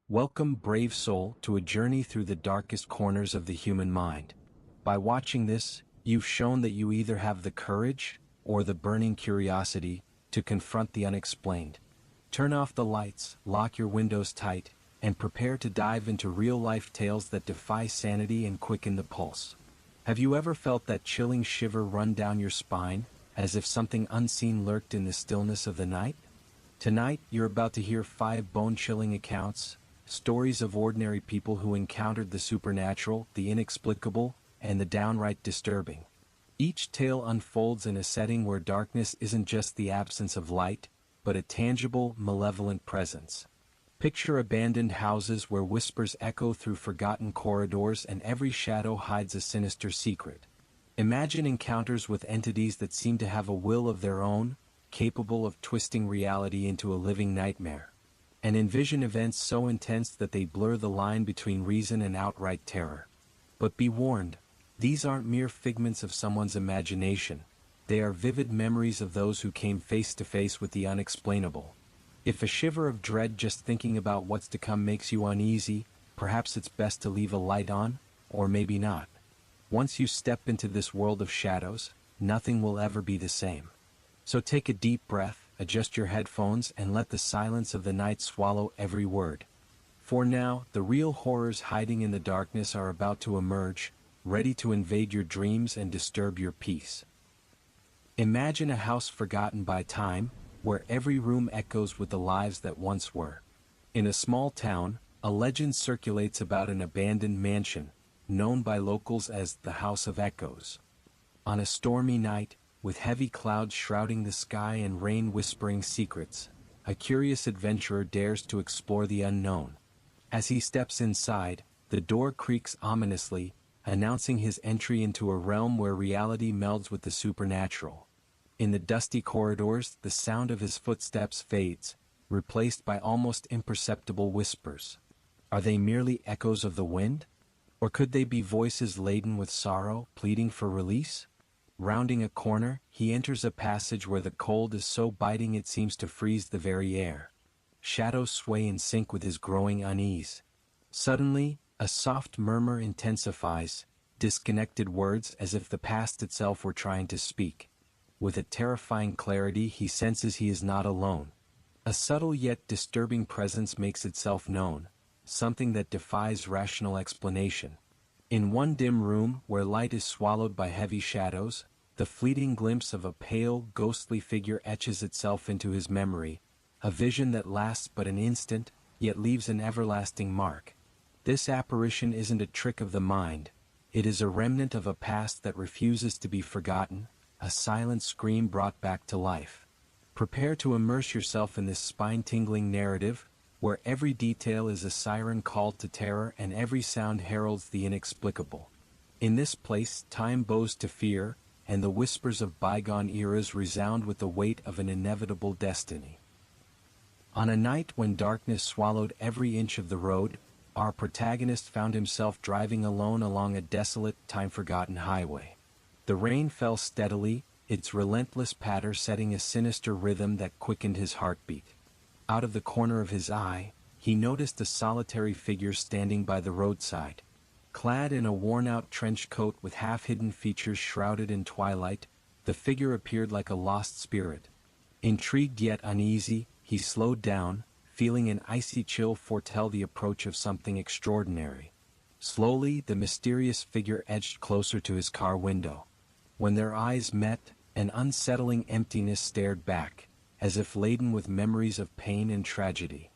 Welcome, brave soul, to a journey through the darkest corners of the human mind. By watching this, you've shown that you either have the courage, or the burning curiosity, to confront the unexplained. Turn off the lights, lock your windows tight, and prepare to dive into real-life tales that defy sanity and quicken the pulse. Have you ever felt that chilling shiver run down your spine, as if something unseen lurked in the stillness of the night? Tonight, you're about to hear 5 bone-chilling accounts, stories of ordinary people who encountered the supernatural, the inexplicable, and the downright disturbing. Each tale unfolds in a setting where darkness isn't just the absence of light, but a tangible, malevolent presence. Picture abandoned houses where whispers echo through forgotten corridors and every shadow hides a sinister secret. Imagine encounters with entities that seem to have a will of their own, capable of twisting reality into a living nightmare. And envision events so intense that they blur the line between reason and outright terror. But be warned, these aren't mere figments of someone's imagination. They are vivid memories of those who came face to face with the unexplainable. If a shiver of dread just thinking about what's to come makes you uneasy, perhaps it's best to leave a light on, or maybe not. Once you step into this world of shadows, nothing will ever be the same. So take a deep breath, adjust your headphones, and let the silence of the night swallow every word. For now, the real horrors hiding in the darkness are about to emerge, ready to invade your dreams and disturb your peace. Imagine a house forgotten by time, where every room echoes with the lives that once were. In a small town, a legend circulates about an abandoned mansion, known by locals as the House of Echoes. On a stormy night, with heavy clouds shrouding the sky and rain whispering secrets, a curious adventurer dares to explore the unknown. As he steps inside, the door creaks ominously, announcing his entry into a realm where reality melds with the supernatural. In the dusty corridors, the sound of his footsteps fades, replaced by almost imperceptible whispers. Are they merely echoes of the wind? Or could they be voices laden with sorrow, pleading for release? Rounding a corner, he enters a passage where the cold is so biting it seems to freeze the very air. Shadows sway in sync with his growing unease. Suddenly, a soft murmur intensifies, disconnected words as if the past itself were trying to speak. With a terrifying clarity, he senses he is not alone. A subtle yet disturbing presence makes itself known, something that defies rational explanation. In one dim room, where light is swallowed by heavy shadows, the fleeting glimpse of a pale, ghostly figure etches itself into his memory, a vision that lasts but an instant, yet leaves an everlasting mark. This apparition isn't a trick of the mind, it is a remnant of a past that refuses to be forgotten, a silent scream brought back to life. Prepare to immerse yourself in this spine-tingling narrative, where every detail is a siren called to terror and every sound heralds the inexplicable. In this place, time bows to fear, and the whispers of bygone eras resound with the weight of an inevitable destiny. On a night when darkness swallowed every inch of the road, our protagonist found himself driving alone along a desolate, time-forgotten highway. The rain fell steadily, its relentless patter setting a sinister rhythm that quickened his heartbeat. Out of the corner of his eye, he noticed a solitary figure standing by the roadside. Clad in a worn-out trench coat with half-hidden features shrouded in twilight, the figure appeared like a lost spirit. Intrigued yet uneasy, he slowed down, feeling an icy chill foretell the approach of something extraordinary. Slowly, the mysterious figure edged closer to his car window. When their eyes met, an unsettling emptiness stared back, as if laden with memories of pain and tragedy.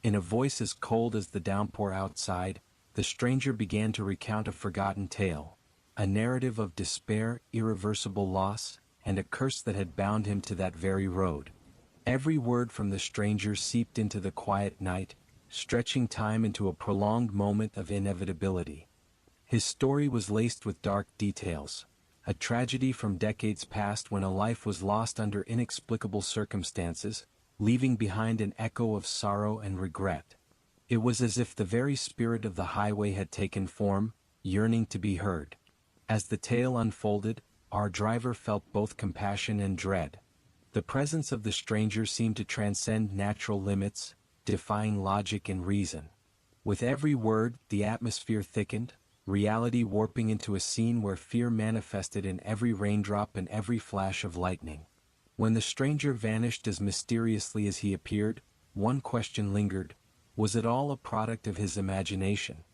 In a voice as cold as the downpour outside, the stranger began to recount a forgotten tale, a narrative of despair, irreversible loss, and a curse that had bound him to that very road. Every word from the stranger seeped into the quiet night, stretching time into a prolonged moment of inevitability. His story was laced with dark details, a tragedy from decades past when a life was lost under inexplicable circumstances, leaving behind an echo of sorrow and regret. It was as if the very spirit of the highway had taken form, yearning to be heard. As the tale unfolded, our driver felt both compassion and dread. The presence of the stranger seemed to transcend natural limits, defying logic and reason. With every word, the atmosphere thickened, reality warping into a scene where fear manifested in every raindrop and every flash of lightning. When the stranger vanished as mysteriously as he appeared, one question lingered: was it all a product of his imagination?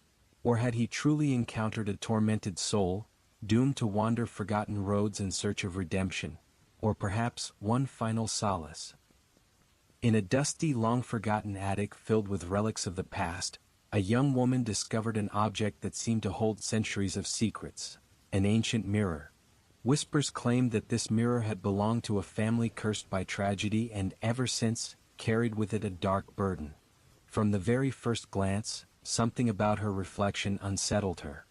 Or had he truly encountered a tormented soul, doomed to wander forgotten roads in search of redemption, or perhaps one final solace? In a dusty, long-forgotten attic filled with relics of the past, a young woman discovered an object that seemed to hold centuries of secrets: an ancient mirror. Whispers claimed that this mirror had belonged to a family cursed by tragedy and ever since carried with it a dark burden. From the very first glance, something about her reflection unsettled her.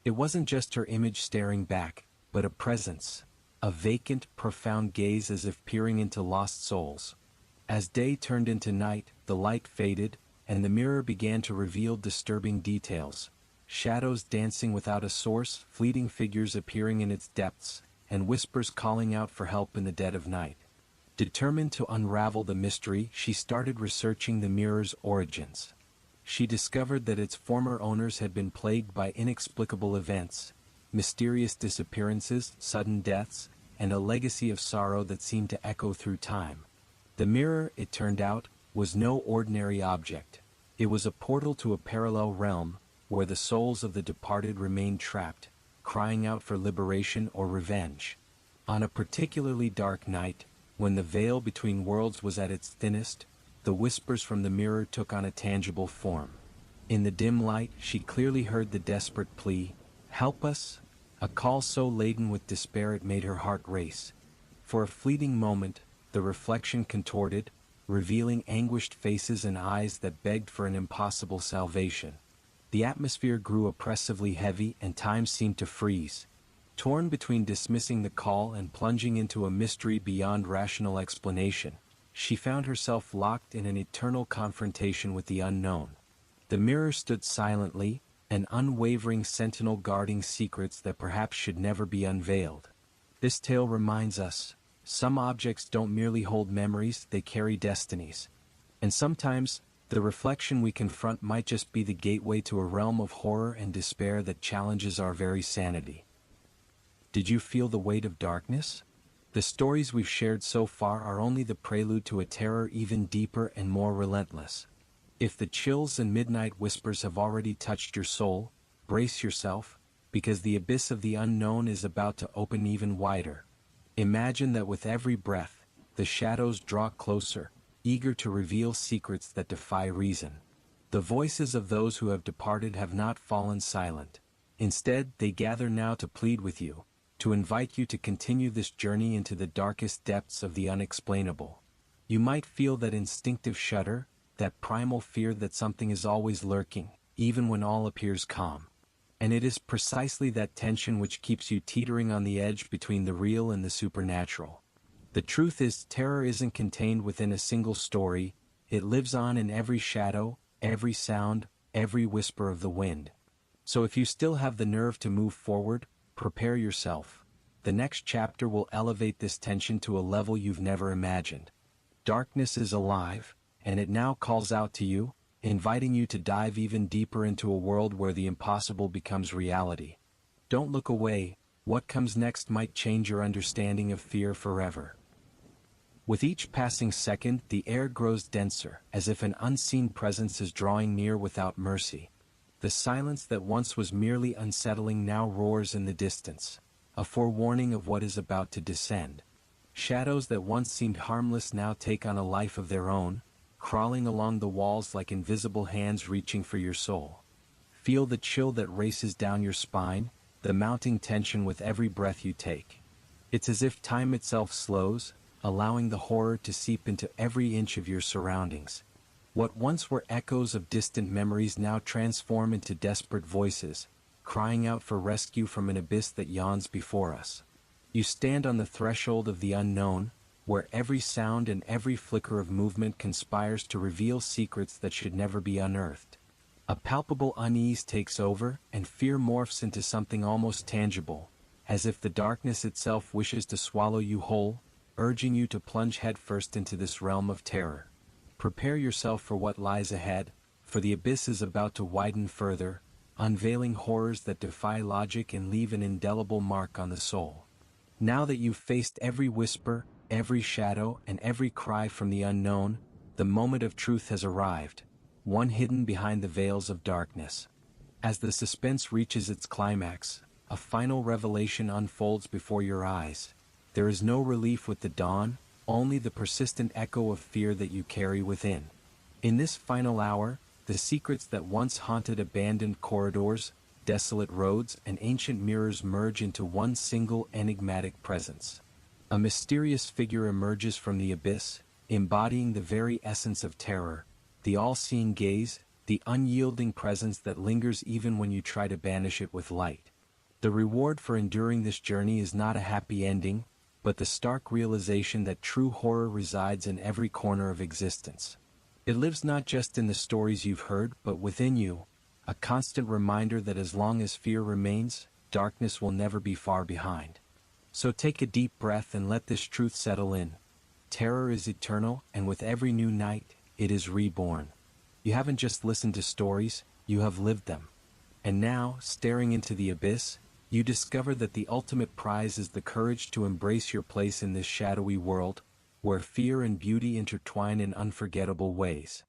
It wasn't just her image staring back, but a presence, a vacant, profound gaze as if peering into lost souls. As day turned into night, the light faded, and the mirror began to reveal disturbing details: shadows dancing without a source, fleeting figures appearing in its depths, and whispers calling out for help in the dead of night. Determined to unravel the mystery, she started researching the mirror's origins. She discovered that its former owners had been plagued by inexplicable events, mysterious disappearances, sudden deaths, and a legacy of sorrow that seemed to echo through time. The mirror, it turned out, was no ordinary object. It was a portal to a parallel realm, where the souls of the departed remained trapped, crying out for liberation or revenge. On a particularly dark night, when the veil between worlds was at its thinnest, the whispers from the mirror took on a tangible form. In the dim light, she clearly heard the desperate plea, "Help us!" a call so laden with despair it made her heart race. For a fleeting moment, the reflection contorted, revealing anguished faces and eyes that begged for an impossible salvation. The atmosphere grew oppressively heavy and time seemed to freeze. Torn between dismissing the call and plunging into a mystery beyond rational explanation, she found herself locked in an eternal confrontation with the unknown. The mirror stood silently, an unwavering sentinel guarding secrets that perhaps should never be unveiled. This tale reminds us, some objects don't merely hold memories, they carry destinies. And sometimes, the reflection we confront might just be the gateway to a realm of horror and despair that challenges our very sanity. Did you feel the weight of darkness? The stories we've shared so far are only the prelude to a terror even deeper and more relentless. If the chills and midnight whispers have already touched your soul, brace yourself, because the abyss of the unknown is about to open even wider. Imagine that with every breath, the shadows draw closer, eager to reveal secrets that defy reason. The voices of those who have departed have not fallen silent. Instead, they gather now to plead with you, to invite you to continue this journey into the darkest depths of the unexplainable. You might feel that instinctive shudder, that primal fear that something is always lurking, even when all appears calm. And it is precisely that tension which keeps you teetering on the edge between the real and the supernatural. The truth is, terror isn't contained within a single story, it lives on in every shadow, every sound, every whisper of the wind. So if you still have the nerve to move forward, prepare yourself. The next chapter will elevate this tension to a level you've never imagined. Darkness is alive, and it now calls out to you, inviting you to dive even deeper into a world where the impossible becomes reality. Don't look away, what comes next might change your understanding of fear forever. With each passing second, the air grows denser, as if an unseen presence is drawing near without mercy. The silence that once was merely unsettling now roars in the distance, a forewarning of what is about to descend. Shadows that once seemed harmless now take on a life of their own, crawling along the walls like invisible hands reaching for your soul. Feel the chill that races down your spine, the mounting tension with every breath you take. It's as if time itself slows, allowing the horror to seep into every inch of your surroundings. What once were echoes of distant memories now transform into desperate voices, crying out for rescue from an abyss that yawns before us. You stand on the threshold of the unknown, where every sound and every flicker of movement conspires to reveal secrets that should never be unearthed. A palpable unease takes over, and fear morphs into something almost tangible, as if the darkness itself wishes to swallow you whole, urging you to plunge headfirst into this realm of terror. Prepare yourself for what lies ahead, for the abyss is about to widen further, unveiling horrors that defy logic and leave an indelible mark on the soul. Now that you've faced every whisper, every shadow, and every cry from the unknown, the moment of truth has arrived, one hidden behind the veils of darkness. As the suspense reaches its climax, a final revelation unfolds before your eyes. There is no relief with the dawn, only the persistent echo of fear that you carry within. In this final hour, the secrets that once haunted abandoned corridors, desolate roads, and ancient mirrors merge into one single enigmatic presence. A mysterious figure emerges from the abyss, embodying the very essence of terror, the all-seeing gaze, the unyielding presence that lingers even when you try to banish it with light. The reward for enduring this journey is not a happy ending, but the stark realization that true horror resides in every corner of existence. It lives not just in the stories you've heard, but within you, a constant reminder that as long as fear remains, darkness will never be far behind. So take a deep breath and let this truth settle in. Terror is eternal, and with every new night, it is reborn. You haven't just listened to stories, you have lived them. And now, staring into the abyss, you discover that the ultimate prize is the courage to embrace your place in this shadowy world, where fear and beauty intertwine in unforgettable ways.